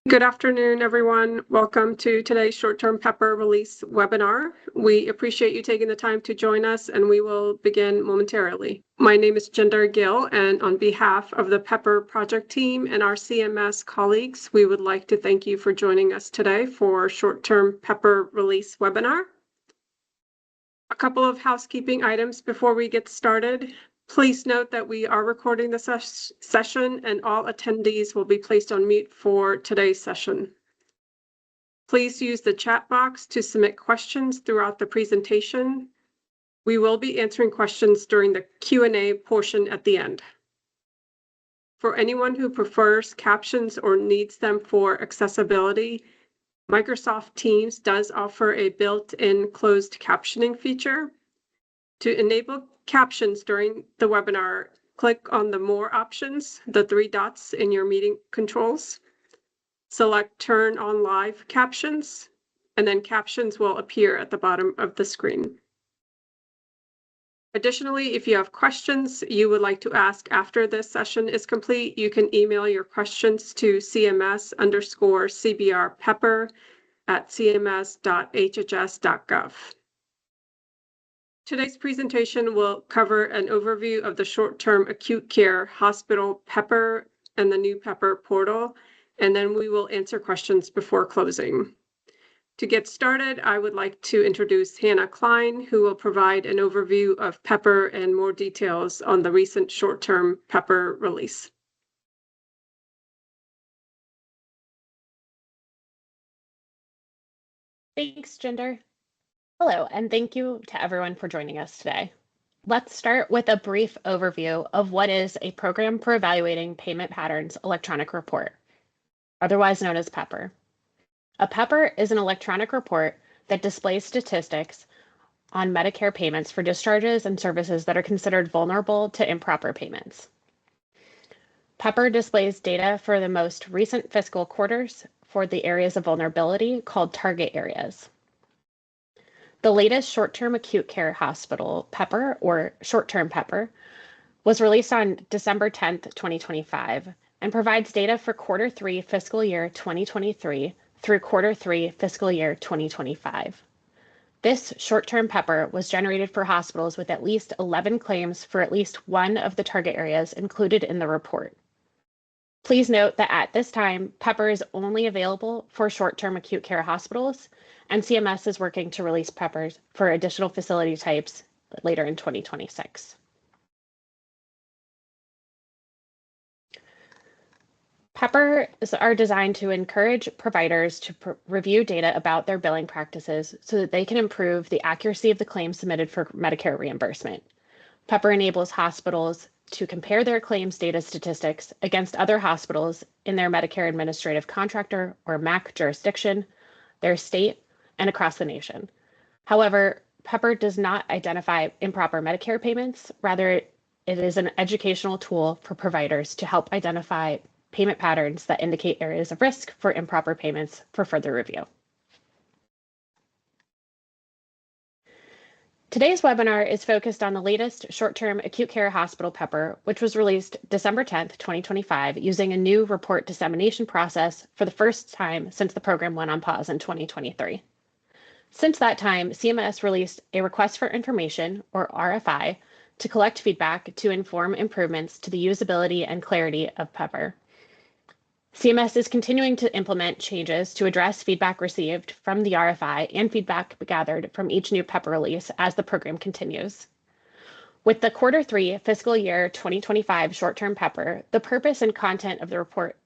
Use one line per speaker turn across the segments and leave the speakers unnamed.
Good afternoon, everyone. Welcome to today's short-term PEPPER release webinar. We appreciate you taking the time to join us, and we will begin momentarily. My name is Jinder Gill, and on behalf of the PEPPER project team and our CMS colleagues, we would like to thank you for joining us today for short-term PEPPER release webinar. A couple of housekeeping items before we get started. Please note that we are recording the session and all attendees will be placed on mute for today's session. Please use the chat box to submit questions throughout the presentation. We will be answering questions during the Q&A portion at the end. For anyone who prefers captions or needs them for accessibility, Microsoft Teams does offer a built-in closed captioning feature. To enable captions during the webinar, click on the More options, the three dots in your meeting controls. Select Turn on Live Captions, and then captions will appear at the bottom of the screen. Additionally, if you have questions you would like to ask after this session is complete, you can email your questions to cms_cbrpepper@cms.hhs.gov. Today's presentation will cover an overview of the short-term acute care hospital PEPPER and the new PEPPER portal, and then we will answer questions before closing. To get started, I would like to introduce Hannah Klein, who will provide an overview of PEPPER and more details on the recent short-term PEPPER release.
Thanks, Jinder. Hello, and thank you to everyone for joining us today. Let's start with a brief overview of what is a Program for Evaluating Payment Patterns electronic report, otherwise known as PEPPER. A PEPPER is an electronic report that displays statistics on Medicare payments for discharges and services that are considered vulnerable to improper payments. PEPPER displays data for the most recent fiscal quarters for the areas of vulnerability called target areas. The latest short-term acute care hospital PEPPER, or short-term PEPPER, was released on December 10th, 2025, and provides data for Q3 fiscal year 2023 through Q3 fiscal year 2025. This short-term PEPPER was generated for hospitals with at least 11 claims for at least one of the target areas included in the report. Please note that at this time, PEPPER is only available for short-term acute care hospitals, and CMS is working to release PEPPERs for additional facility types later in 2026. PEPPERs are designed to encourage providers to review data about their billing practices so that they can improve the accuracy of the claims submitted for Medicare reimbursement. PEPPER enables hospitals to compare their claims data statistics against other hospitals in their Medicare Administrative Contractor or MAC jurisdiction, their state, and across the nation. However, PEPPER does not identify improper Medicare payments. Rather, it is an educational tool for providers to help identify payment patterns that indicate areas of risk for improper payments for further review. Today's webinar is focused on the latest short-term acute care hospital PEPPER, which was released December 10th, 2025, using a new report dissemination process for the first time since the program went on pause in 2023. Since that time, CMS released a Request for Information, or RFI, to collect feedback to inform improvements to the usability and clarity of PEPPER. CMS is continuing to implement changes to address feedback received from the RFI and feedback gathered from each new PEPPER release as the program continues. With the Q3 fiscal year 2025 short-term PEPPER, the purpose and content of the report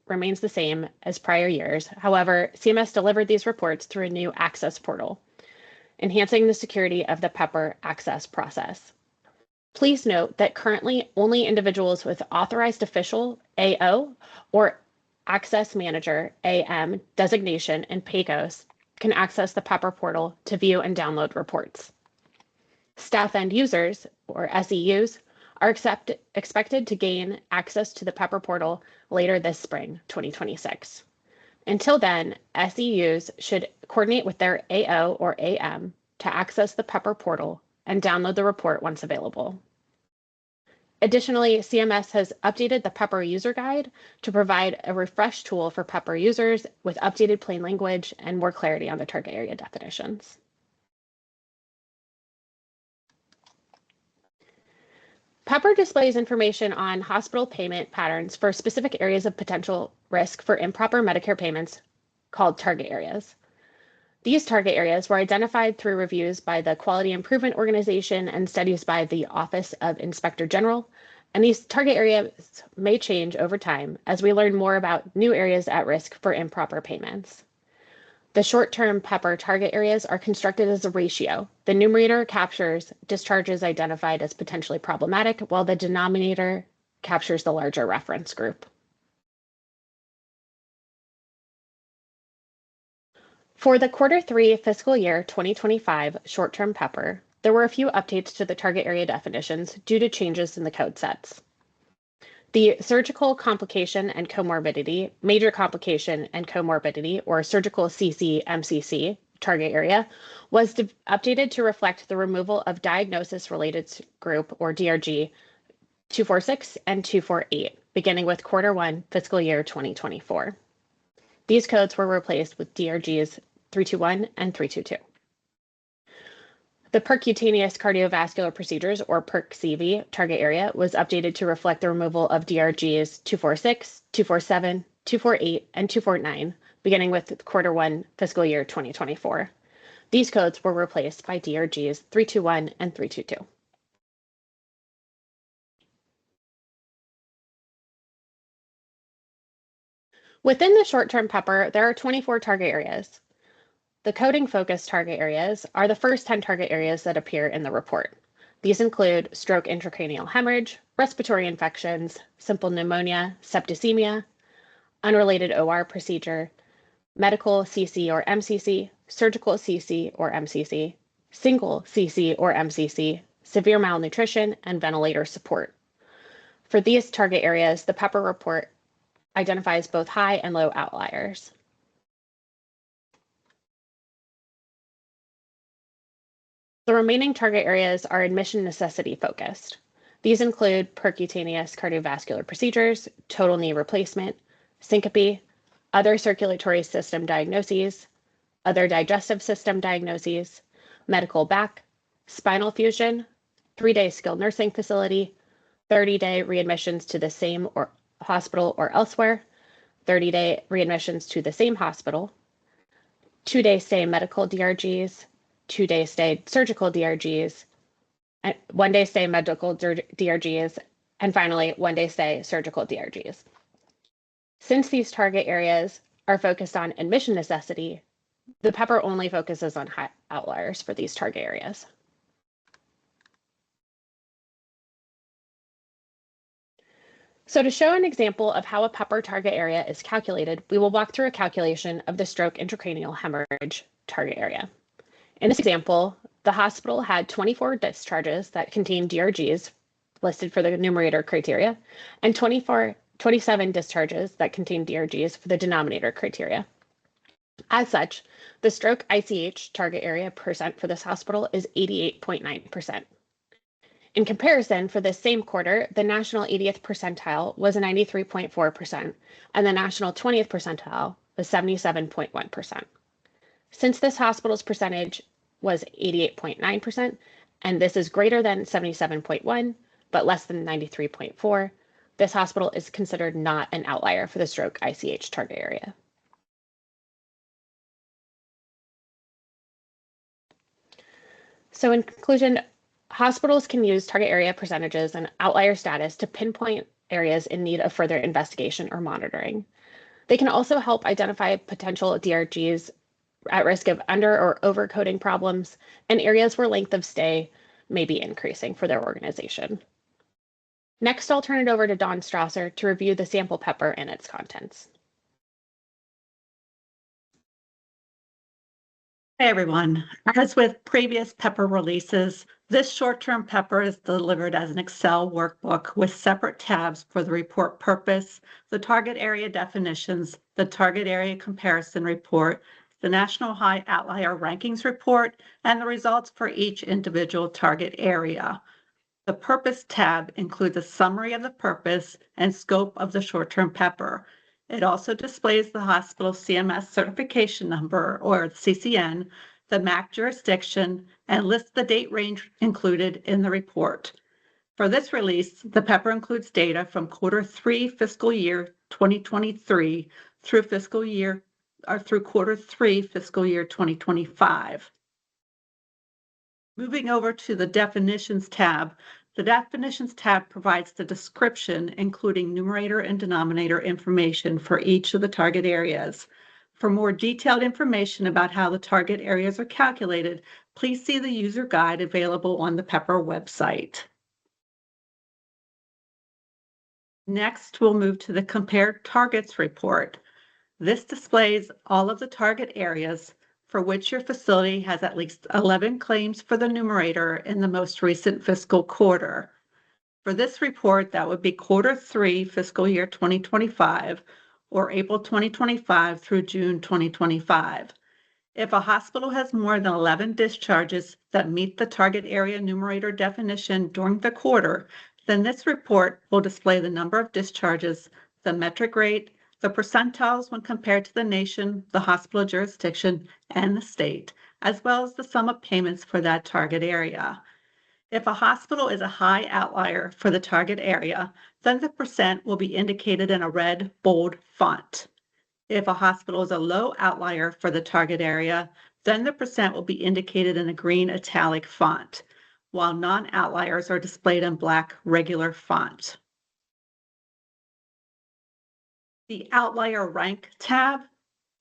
remains the same as prior years. However, CMS delivered these reports through a new access portal, enhancing the security of the PEPPER access process. Please note that currently only individuals with authorized official AO or Access Manager AM designation and PACOS can access the PEPPER portal to view and download reports. Staff end users, or SEUs, are expected to gain access to the PEPPER portal later this spring, 2026. Until then, SEUs should coordinate with their AO or AM to access the PEPPER portal and download the report once available. Additionally, CMS has updated the PEPPER user guide to provide a refreshed tool for PEPPER users with updated plain language and more clarity on the target area definitions. PEPPER displays information on hospital payment patterns for specific areas of potential risk for improper Medicare payments called target areas. These target areas were identified through reviews by the Quality Improvement Organization and studies by the Office of Inspector General, and these target areas may change over time as we learn more about new areas at risk for improper payments. The short-term PEPPER target areas are constructed as a ratio. The numerator captures discharges identified as potentially problematic, while the denominator captures the larger reference group. For the Q3 fiscal year 2025 short-term PEPPER, there were a few updates to the target area definitions due to changes in the code sets. The surgical complication and comorbidity, major complication and comorbidity, or surgical CC/MCC target area, was updated to reflect the removal of diagnosis-related group, or DRG, 246 and 248, beginning with Q1 fiscal year 2024. These codes were replaced with DRGs 321 and 322. The percutaneous cardiovascular procedures, or PERC-CV, target area was updated to reflect the removal of DRGs 246, 247, 248, and 249, beginning with Q1 fiscal year 2024. These codes were replaced by DRGs 321 and 322. Within the short-term PEPPER, there are 24 target areas. The coding-focused target areas are the first 10 target areas that appear in the report. These include stroke intracranial hemorrhage, respiratory infections, simple pneumonia, septicemia, unrelated OR procedure, medical CC or MCC, surgical CC or MCC, single CC or MCC, severe malnutrition, and ventilator support. For these target areas, the PEPPER report identifies both high and low outliers. The remaining target areas are admission necessity focused. These include percutaneous cardiovascular procedures, total knee replacement, syncope, other circulatory system diagnoses, other digestive system diagnoses, medical back, spinal fusion, 3-day skilled nursing facility, 30-day readmissions to the same or hospital or elsewhere, 30-day readmissions to the same hospital, 2-day stay medical DRGs, 2-day stay surgical DRGs, 1-day stay medical DRGs, and finally, 1-day stay surgical DRGs. Since these target areas are focused on admission necessity, the PEPPER only focuses on high outliers for these target areas. So to show an example of how a PEPPER target area is calculated, we will walk through a calculation of the stroke intracranial hemorrhage target area. In this example, the hospital had 24 discharges that contained DRGs listed for the numerator criteria and 27 discharges that contained DRGs for the denominator criteria. As such, the stroke ICH target area percent for this hospital is 88.9%. In comparison, for this same quarter, the national 80th percentile was 93.4%, and the national 20th percentile was 77.1%. Since this hospital's percentage was 88.9%, and this is greater than 77.1, but less than 93.4, this hospital is considered not an outlier for the stroke ICH target area. So in conclusion, hospitals can use target area percentages and outlier status to pinpoint areas in need of further investigation or monitoring. They can also help identify potential DRGs at risk of under or overcoding problems and areas where length of stay may be increasing for their organization. Next, I'll turn it over to Dawn Strasser to review the sample PEPPER and its contents.
Hey everyone, as with previous PEPPER releases, this short-term PEPPER is delivered as an Excel workbook with separate tabs for the report purpose, the target area definitions, the target area comparison report, the National High Outlier Rankings report, and the results for each individual target area. The Purpose tab includes a summary of the purpose and scope of the short-term PEPPER. It also displays the hospital CMS certification number, or CCN, the MAC jurisdiction, and lists the date range included in the report. For this release, the PEPPER includes data from Q3 fiscal year 2023 through Q3 fiscal year 2025. Moving over to the Definitions tab, the Definitions tab provides the description, including numerator and denominator information for each of the target areas. For more detailed information about how the target areas are calculated, please see the user guide available on the PEPPER website. Next, we'll move to the Compared Targets report. This displays all of the target areas for which your facility has at least 11 claims for the numerator in the most recent fiscal quarter. For this report, that would be Q3 fiscal year 2025 or April 2025 through June 2025. If a hospital has more than 11 discharges that meet the target area numerator definition during the quarter, then this report will display the number of discharges, the metric rate, the percentiles when compared to the nation, the hospital jurisdiction, and the state, as well as the sum of payments for that target area. If a hospital is a high outlier for the target area, then the percent will be indicated in a red, bold font. If a hospital is a low outlier for the target area, then the percent will be indicated in a green italic font, while non-outliers are displayed in black regular font. The Outlier Rank tab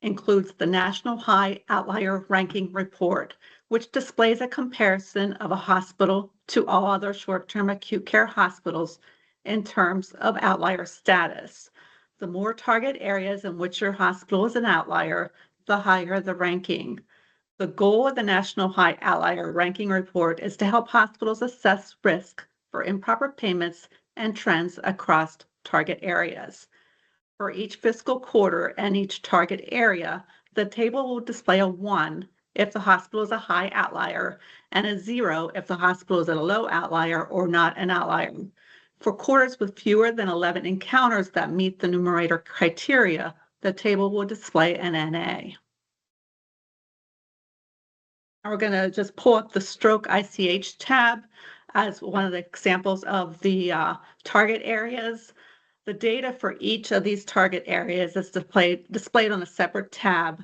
includes the National High Outlier Ranking Report, which displays a comparison of a hospital to all other short-term acute care hospitals in terms of outlier status. The more target areas in which your hospital is an outlier, the higher the ranking. The goal of the National High Outlier Ranking Report is to help hospitals assess risk for improper payments and trends across target areas. For each fiscal quarter and each target area, the table will display a 1 if the hospital is a high outlier and a 0 if the hospital is a low outlier or not an outlier. For quarters with fewer than 11 encounters that meet the numerator criteria, the table will display an NA. Now we're going to just pull up the Stroke ICH tab as one of the examples of the target areas. The data for each of these target areas is displayed on a separate tab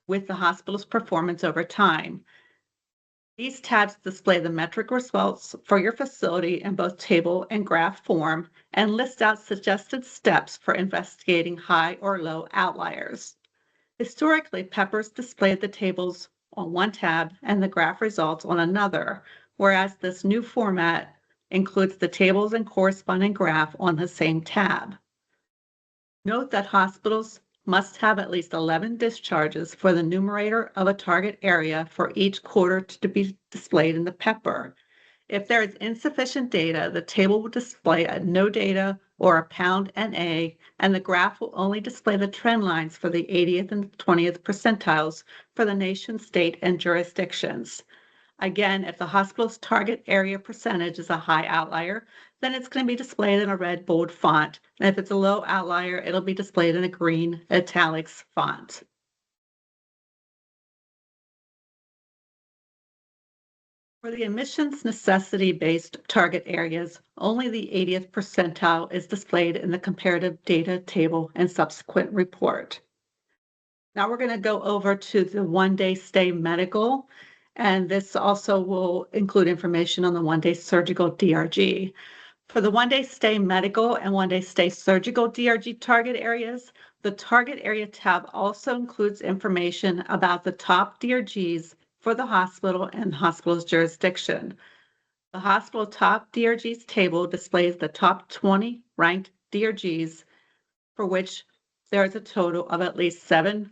with the hospital's performance over time. These tabs display the metric results for your facility in both table and graph form and list out suggested steps for investigating high or low outliers. Historically, PEPPER's displayed the tables on one tab and the graph results on another, whereas this new format includes the tables and corresponding graph on the same tab. Note that hospitals must have at least 11 discharges for the numerator of a target area for each quarter to be displayed in the PEPPER. If there is insufficient data, the table will display a no data or a pound NA, and the graph will only display the trend lines for the 80th and 20th percentiles for the nation, state, and jurisdictions. Again, if the hospital's target area percentage is a high outlier, then it's going to be displayed in a red bold font. And if it's a low outlier, it'll be displayed in a green italics font. For the admissions necessity-based target areas, only the 80th percentile is displayed in the comparative data table and subsequent report. Now we're going to go over to the one-day stay medical, and this also will include information on the one-day surgical DRG. For the one-day stay medical and one-day stay surgical DRG target areas, the target area tab also includes information about the top DRGs for the hospital and the hospital's jurisdiction. The hospital top DRGs table displays the top 20 ranked DRGs for which there is a total of at least 7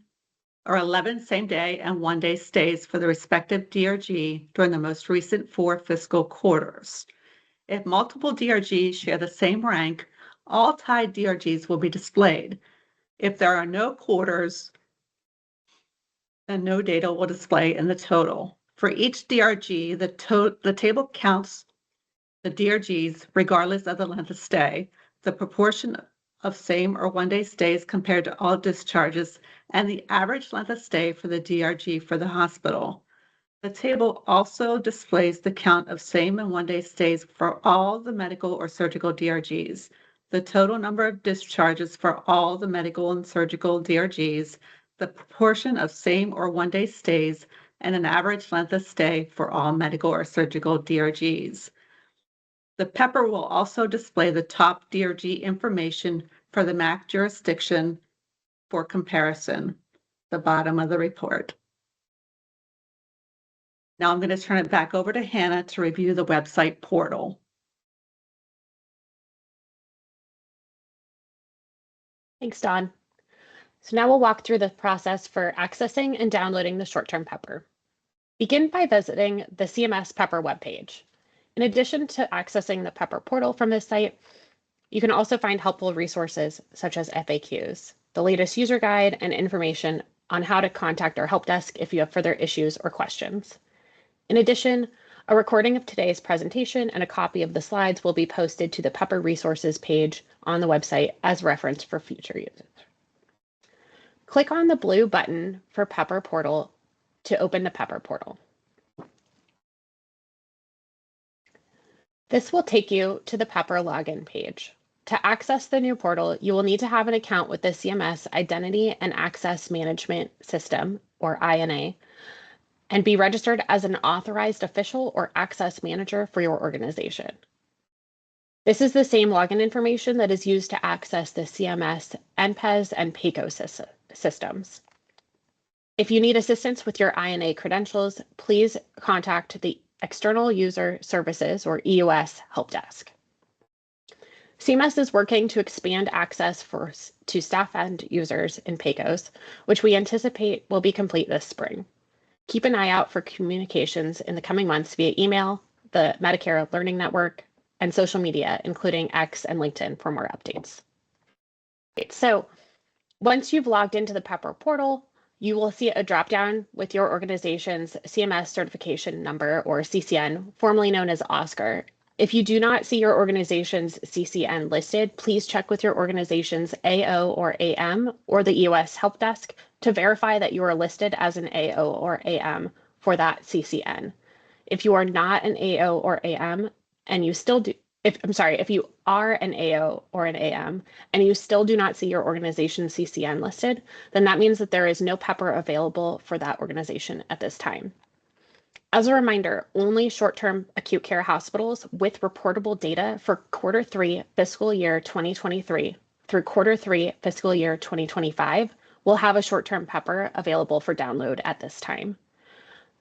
or 11 same-day and one-day stays for the respective DRG during the most recent 4 fiscal quarters. If multiple DRGs share the same rank, all tied DRGs will be displayed. If there are no quarters, then no data will display in the total. For each DRG, the table counts the DRGs, regardless of the length of stay, the proportion of same or one-day stays compared to all discharges, and the average length of stay for the DRG for the hospital. The table also displays the count of same and one-day stays for all the medical or surgical DRGs, the total number of discharges for all the medical and surgical DRGs, the proportion of same or one-day stays, and an average length of stay for all medical or surgical DRGs. The PEPPER will also display the top DRG information for the MAC jurisdiction for comparison, the bottom of the report. Now I'm going to turn it back over to Hannah to review the website portal.
Thanks, Dawn. So now we'll walk through the process for accessing and downloading the short-term PEPPER. Begin by visiting the CMS PEPPER webpage. In addition to accessing the PEPPER portal from this site, you can also find helpful resources such as FAQs, the latest user guide, and information on how to contact our help desk if you have further issues or questions. In addition, a recording of today's presentation and a copy of the slides will be posted to the PEPPER resources page on the website as reference for future users. Click on the blue button for PEPPER portal to open the PEPPER portal. This will take you to the PEPPER login page. To access the new portal, you will need to have an account with the CMS Identity and Access Management System, or INA, and be registered as an authorized official or access manager for your organization. This is the same login information that is used to access the CMS, NPES, and PACO systems. If you need assistance with your INA credentials, please contact the External User Services, or EUS, help desk. CMS is working to expand access to staff and users in PACOs, which we anticipate will be complete this spring. Keep an eye out for communications in the coming months via email, the Medicare Learning Network, and social media, including X and LinkedIn, for more updates. So once you've logged into the PEPPER portal, you will see a dropdown with your organization's CMS certification number, or CCN, formerly known as OSCAR. If you do not see your organization's CCN listed, please check with your organization's AO or AM or the EOS help desk to verify that you are listed as an AO or AM for that CCN. If you are not an AO or AM and you still do, if you are an AO or an AM and you still do not see your organization's CCN listed, then that means that there is no PEPPER available for that organization at this time. As a reminder, only short-term acute care hospitals with reportable data for Q3 fiscal year 2023 through Q3 fiscal year 2025 will have a short-term PEPPER available for download at this time.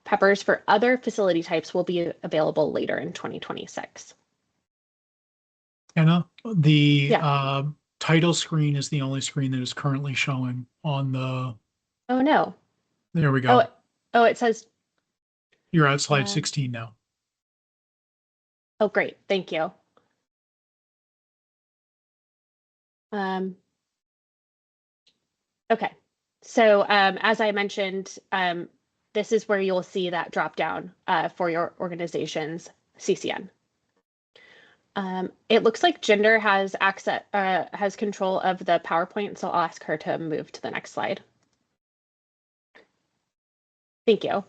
PEPPERs for other facility types will be available later in 2026.
Anna, the title screen is the only screen that is currently showing on the.
Oh, no.
There we go.
Oh, it says.
You're at slide 16 now.
Oh, great. Thank you. Okay. So as I mentioned, this is where you'll see that drop down for your organization's CCN. It looks like Jinder has has control of the PowerPoint, so I'll ask her to move to the next slide. Thank you.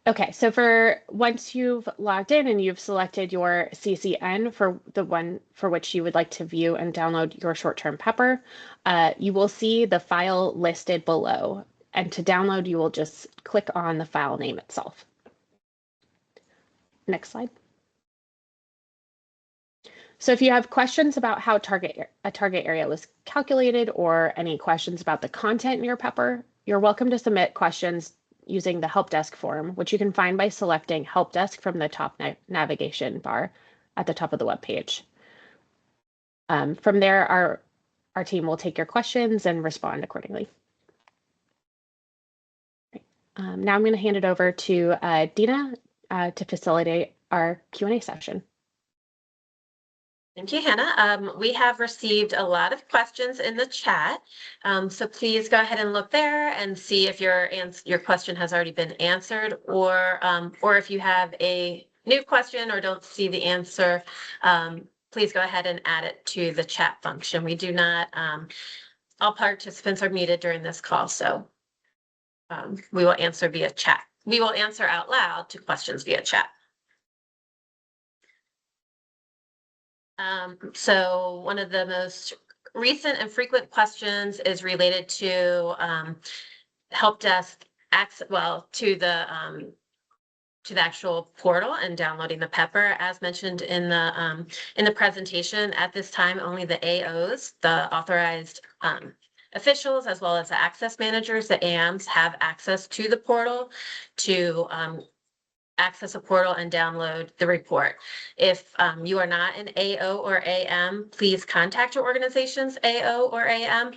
Okay, so once you've logged in and you've selected your CCN for the one for which you would like to view and download your short-term PEPPER, you will see the file listed below. And to download, you will just click on the file name itself. Next slide. So if you have questions about how a target area was calculated or any questions about the content in your PEPPER, you're welcome to submit questions using the help desk form, which you can find by selecting help desk from the top navigation bar at the top of the web page. From there, our team will take your questions and respond accordingly. Now I'm going to hand it over to Dina to facilitate our Q&A session.
Thank you, Hannah. We have received a lot of questions in the chat, so please go ahead and look there and see if your question has already been answered, or if you have a new question or don't see the answer, please go ahead and add it to the chat function. We do not, all participants are muted during this call, so we will answer via chat. We will answer out loud to questions via chat. So one of the most recent and frequent questions is related to help desk access, well, to the actual portal and downloading the PEPPER. As mentioned in the presentation, at this time, only the AOs, the authorized officials, as well as the access managers, the AMs, have access to the portal to access a portal and download the report. If you are not an AO or AM, please contact your organization's AO or AM,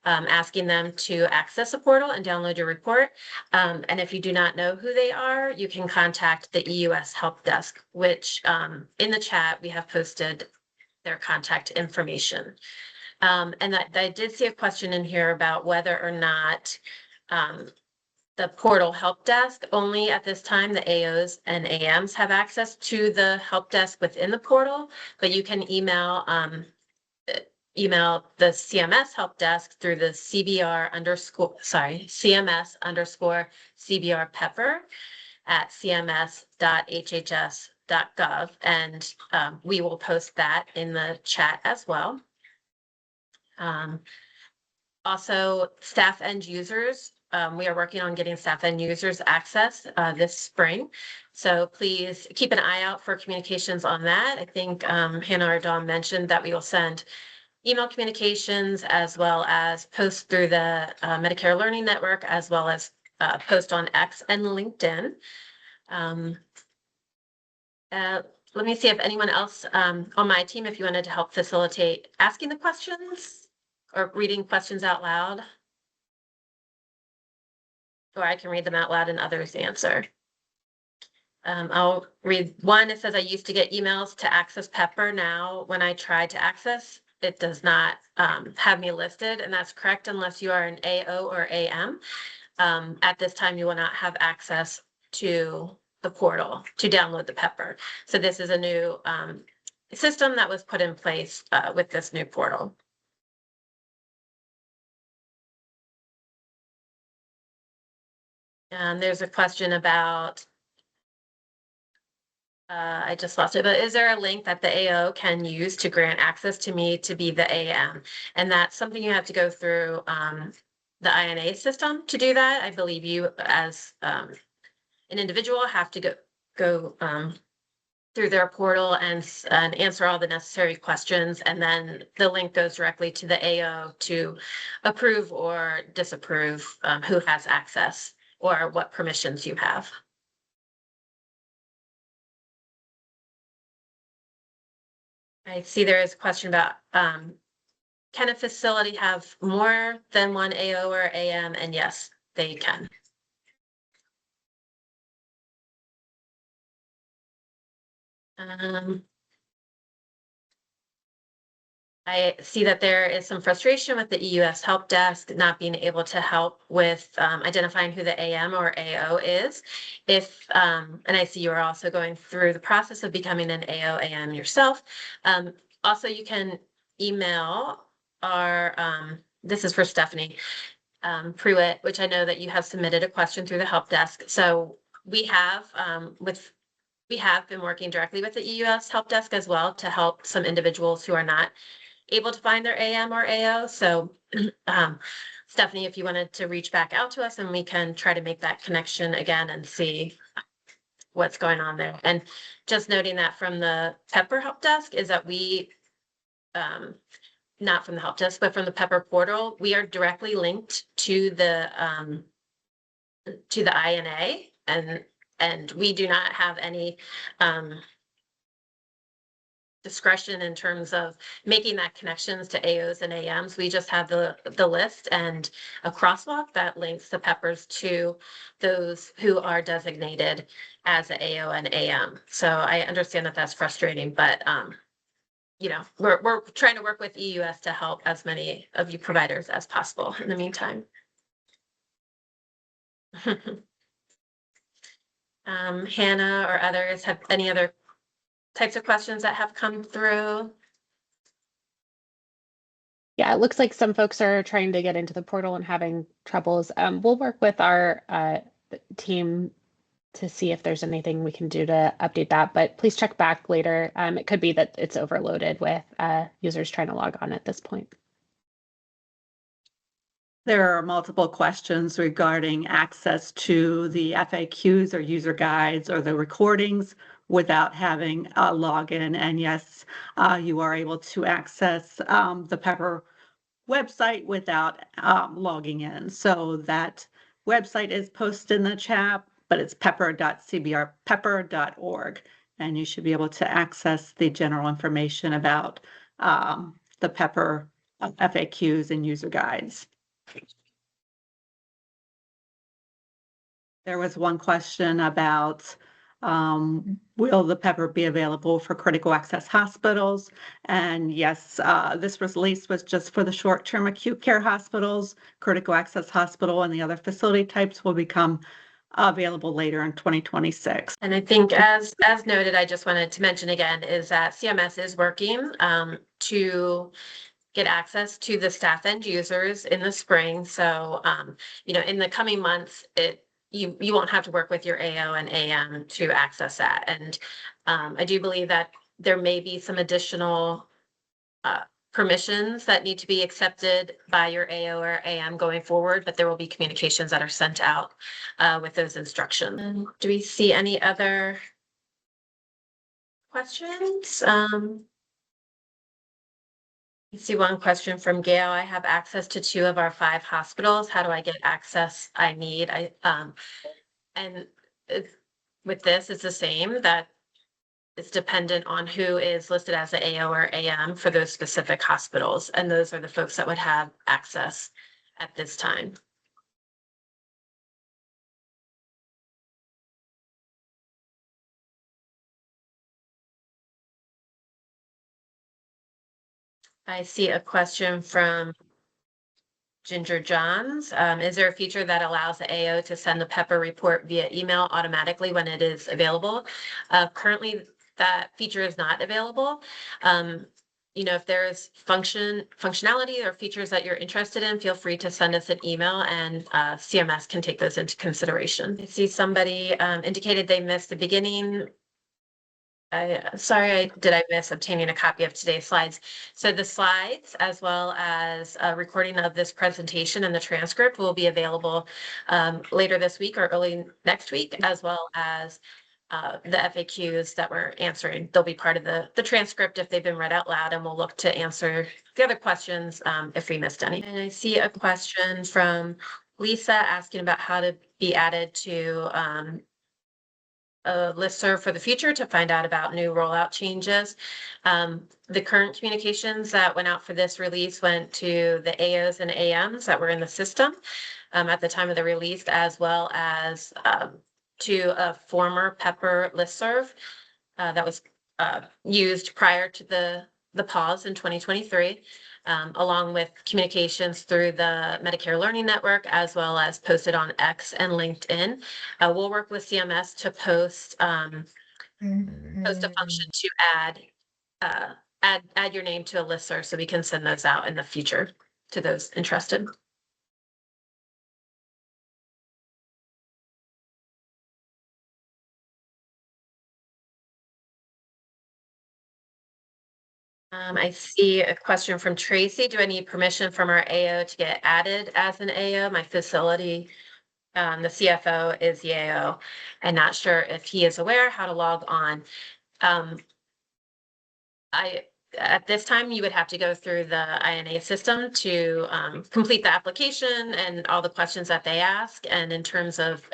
asking them to access the portal and download your report. And if you do not know who they are, you can contact the EUS Help Desk, which in the chat we have posted their contact information. And I did see a question in here about whether or not the portal help desk. Only at this time, the AOs and AMs have access to the help desk within the portal, but you can email the CMS help desk through the CMS_CBR PEPPER at cms.hhs.gov, and we will post that in the chat as well. Also, staff end users. We are working on getting staff end users access this spring. So please keep an eye out for communications on that. I think Hannah or Dawn mentioned that we will send email communications as well as post through the Medicare Learning Network, as well as post on X and LinkedIn. Let me see if anyone else on my team, if you wanted to help facilitate asking the questions or reading questions out loud. Or I can read them out loud and others answer. I'll read one. It says, I used to get emails to access PEPPER. Now, when I try to access, it does not have me listed, and that's correct unless you are an AO or AM. At this time, you will not have access to the portal to download the PEPPER. So this is a new system that was put in place with this new portal. There's a question about, I just lost it, but is there a link that the AO can use to grant access to me to be the AM? And that's something you have to go through the INA system to do that. I believe you as an individual have to go through their portal and answer all the necessary questions. And then the link goes directly to the AO to approve or disapprove who has access or what permissions you have. I see there is a question about, can a facility have more than one AO or AM? And yes, they can. I see that there is some frustration with the EUS help desk not being able to help with identifying who the AM or AO is. If, and I see you are also going through the process of becoming an AO AM yourself. Also, you can email our, this is for Stephanie Pruitt, which I know that you have submitted a question through the help desk. So we have been working directly with the EUS help desk as well to help some individuals who are not able to find their AM or AO. So Stephanie, if you wanted to reach back out to us, and we can try to make that connection again and see what's going on there. And just noting that from the PEPPER help desk is that we, not from the help desk, but from the PEPPER portal, we are directly linked to the INA, and we do not have any discretion in terms of making that connections to AOs and AMs. We just have the list and a crosswalk that links the PEPPERs to those who are designated as an AO and AM. So I understand that that's frustrating, but you know, we're trying to work with EUS to help as many of you providers as possible in the meantime. Hannah or others have any other types of questions that have come through?
Yeah, it looks like some folks are trying to get into the portal and having troubles. We'll work with our team to see if there's anything we can do to update that, but please check back later. It could be that it's overloaded with users trying to log on at this point.
There are multiple questions regarding access to the FAQs or user guides or the recordings without having a login. And yes, you are able to access the Pepper website without logging in. So that website is posted in the chat, but it's pepper.org. And you should be able to access the general information about the Pepper FAQs and user guides. There was one question about will the Pepper be available for critical access hospitals? And yes, this release was just for the short-term acute care hospitals. Critical access hospital and the other facility types will become available later in 2026.
And I think as noted, I just wanted to mention again is that CMS is working to get access to the staff end users in the spring. So, you know, in the coming months, you won't have to work with your AO and AM to access that. And I do believe that there may be some additional permissions that need to be accepted by your AO or AM going forward, but there will be communications that are sent out with those instructions. And do we see any other questions? I see one question from Gail. I have access to 2 of our 5 hospitals. How do I get access I need? And with this, it's the same, that it's dependent on who is listed as the AO or AM for those specific hospitals. And those are the folks that would have access at this time. I see a question from Ginger Johns. Is there a feature that allows the AO to send the PEPPER report via email automatically when it is available? Currently, that feature is not available. You know, if there's functionality or features that you're interested in, feel free to send us an email and CMS can take those into consideration. I see somebody indicated they missed the beginning. Sorry, did I miss obtaining a copy of today's slides? So the slides, as well as a recording of this presentation and the transcript, will be available later this week or early next week, as well as the FAQs that we're answering. They'll be part of the transcript if they've been read out loud, and we'll look to answer the other questions if we missed any. And I see a question from Lisa asking about how to be added to a listserv for the future to find out about new rollout changes. The current communications that went out for this release went to the AOs and AMs that were in the system at the time of the release, as well as to a former PEPPER listserv that was used prior to the pause in 2023. Along with communications through the Medicare Learning Network, as well as posted on X and LinkedIn. We'll work with CMS to post a function to add your name to a listserv so we can send those out in the future to those interested. I see a question from Tracy. Do I need permission from our AO to get added as an AO? My facility, the CFO is the AO, and not sure if he is aware how to log on. At this time, you would have to go through the INA system to complete the application and all the questions that they ask. And in terms of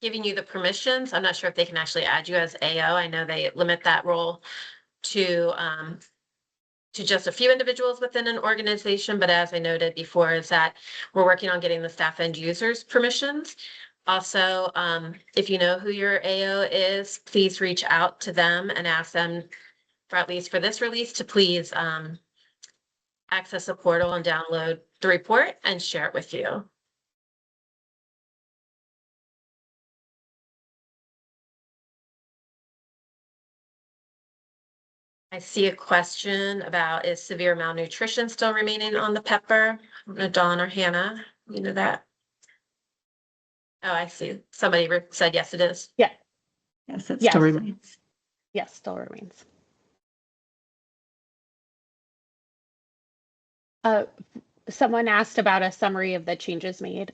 giving you the permissions, I'm not sure if they can actually add you as AO. I know they limit that role to just a few individuals within an organization, but as I noted before, is that we're working on getting the staff end users permissions. Also, if you know who your AO is, please reach out to them and ask them, for at least for this release, to please access the portal and download the report and share it with you. I see a question about, is severe malnutrition still remaining on the pepper? I don't know, Dawn or Hannah, you know that? Oh, I see. Somebody said yes, it is.
Yeah.
Yes, it
Yes.
still remains.
Yes, still remains. Someone asked about a summary of the changes made.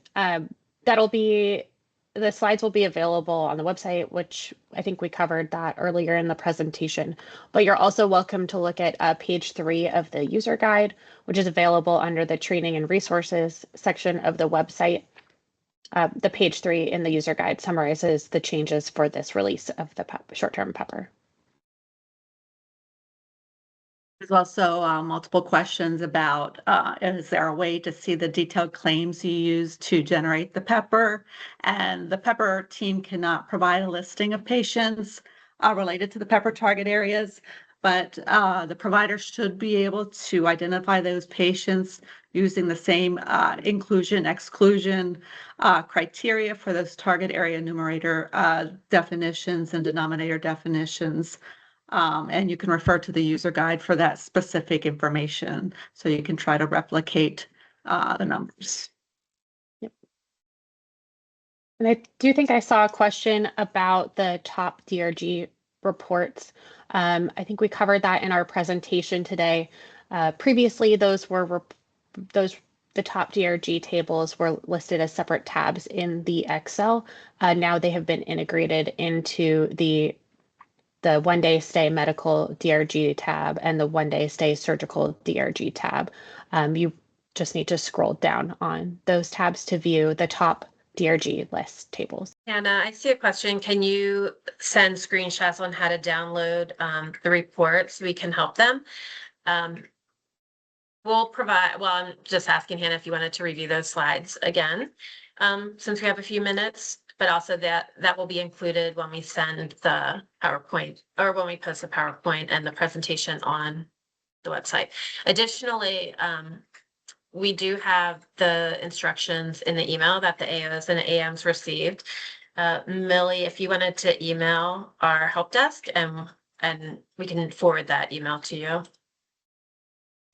The slides will be available on the website, which I think we covered that earlier in the presentation. But you're also welcome to look at page 3 of the user guide, which is available under the training and resources section of the website. The page 3 in the user guide summarizes the changes for this release of the short-term PEPPER.
There's also multiple questions about, is there a way to see the detailed claims you use to generate the PEPPER? And the PEPPER team cannot provide a listing of patients related to the PEPPER target areas, but the provider should be able to identify those patients using the same inclusion, exclusion criteria for those target area numerator definitions and denominator definitions. And you can refer to the user guide for that specific information. So you can try to replicate the numbers.
Yep. And I do think I saw a question about the top DRG reports. I think we covered that in our presentation today. Previously, the top DRG tables were listed as separate tabs in the Excel. Now they have been integrated into the 1-day stay medical DRG tab and the 1-day stay surgical DRG tab. You just need to scroll down on those tabs to view the top DRG list tables.
Hannah, I see a question. Can you send screenshots on how to download the report so we can help them? We'll provide, well, I'm just asking Hannah if you wanted to review those slides again, since we have a few minutes. But also that will be included when we send the PowerPoint, or when we post the PowerPoint and the presentation on the website. Additionally, we do have the instructions in the email that the AOs and AMs received. Millie, if you wanted to email our help desk, and we can forward that email to you.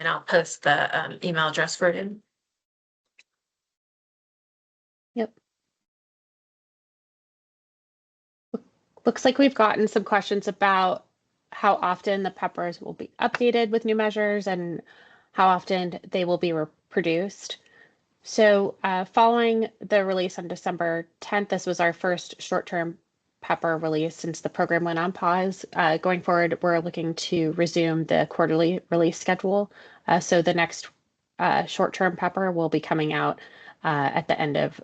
And I'll post the email address for it in.
Yep. Looks like we've gotten some questions about how often the PEPPERs will be updated with new measures and how often they will be reproduced. So following the release on December 10th, this was our first short-term PEPPER release since the program went on pause. Going forward, we're looking to resume the quarterly release schedule. So the next short-term PEPPER will be coming out at the end of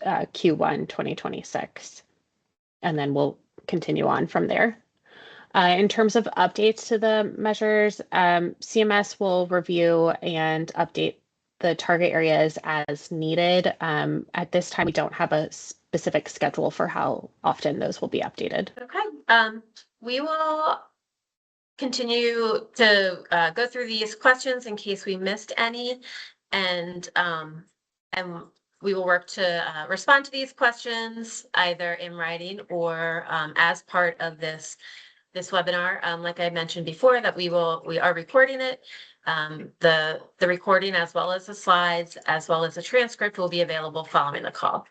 Q1 2026. And then we'll continue on from there. In terms of updates to the measures, CMS will review and update the target areas as needed. At this time, we don't have a specific schedule for how often those will be updated.
Okay. We will continue to go through these questions in case we missed any, and we will work to respond to these questions either in writing or as part of this webinar. Like I mentioned before, that we are recording it. The recording, as well as the slides, as well as the transcript, will be available following the call.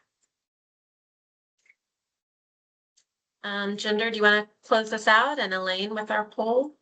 Jinder, do you want to close this out, and Elaine with our poll?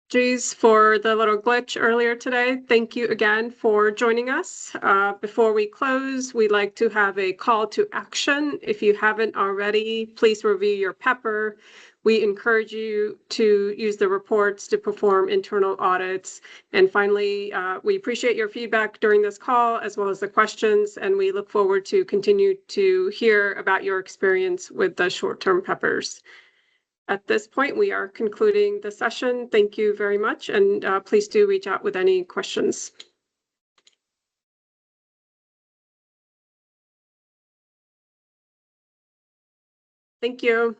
Geez, for the little glitch earlier today, thank you again for joining us. Before we close, we'd like to have a call to action. If you haven't already, please review your PEPPER. We encourage you to use the reports to perform internal audits. And finally, we appreciate your feedback during this call, as well as the questions, and we look forward to continue to hear about your experience with the short-term PEPPERs. At this point, we are concluding the session. Thank you very much, and please do reach out with any questions. Thank you.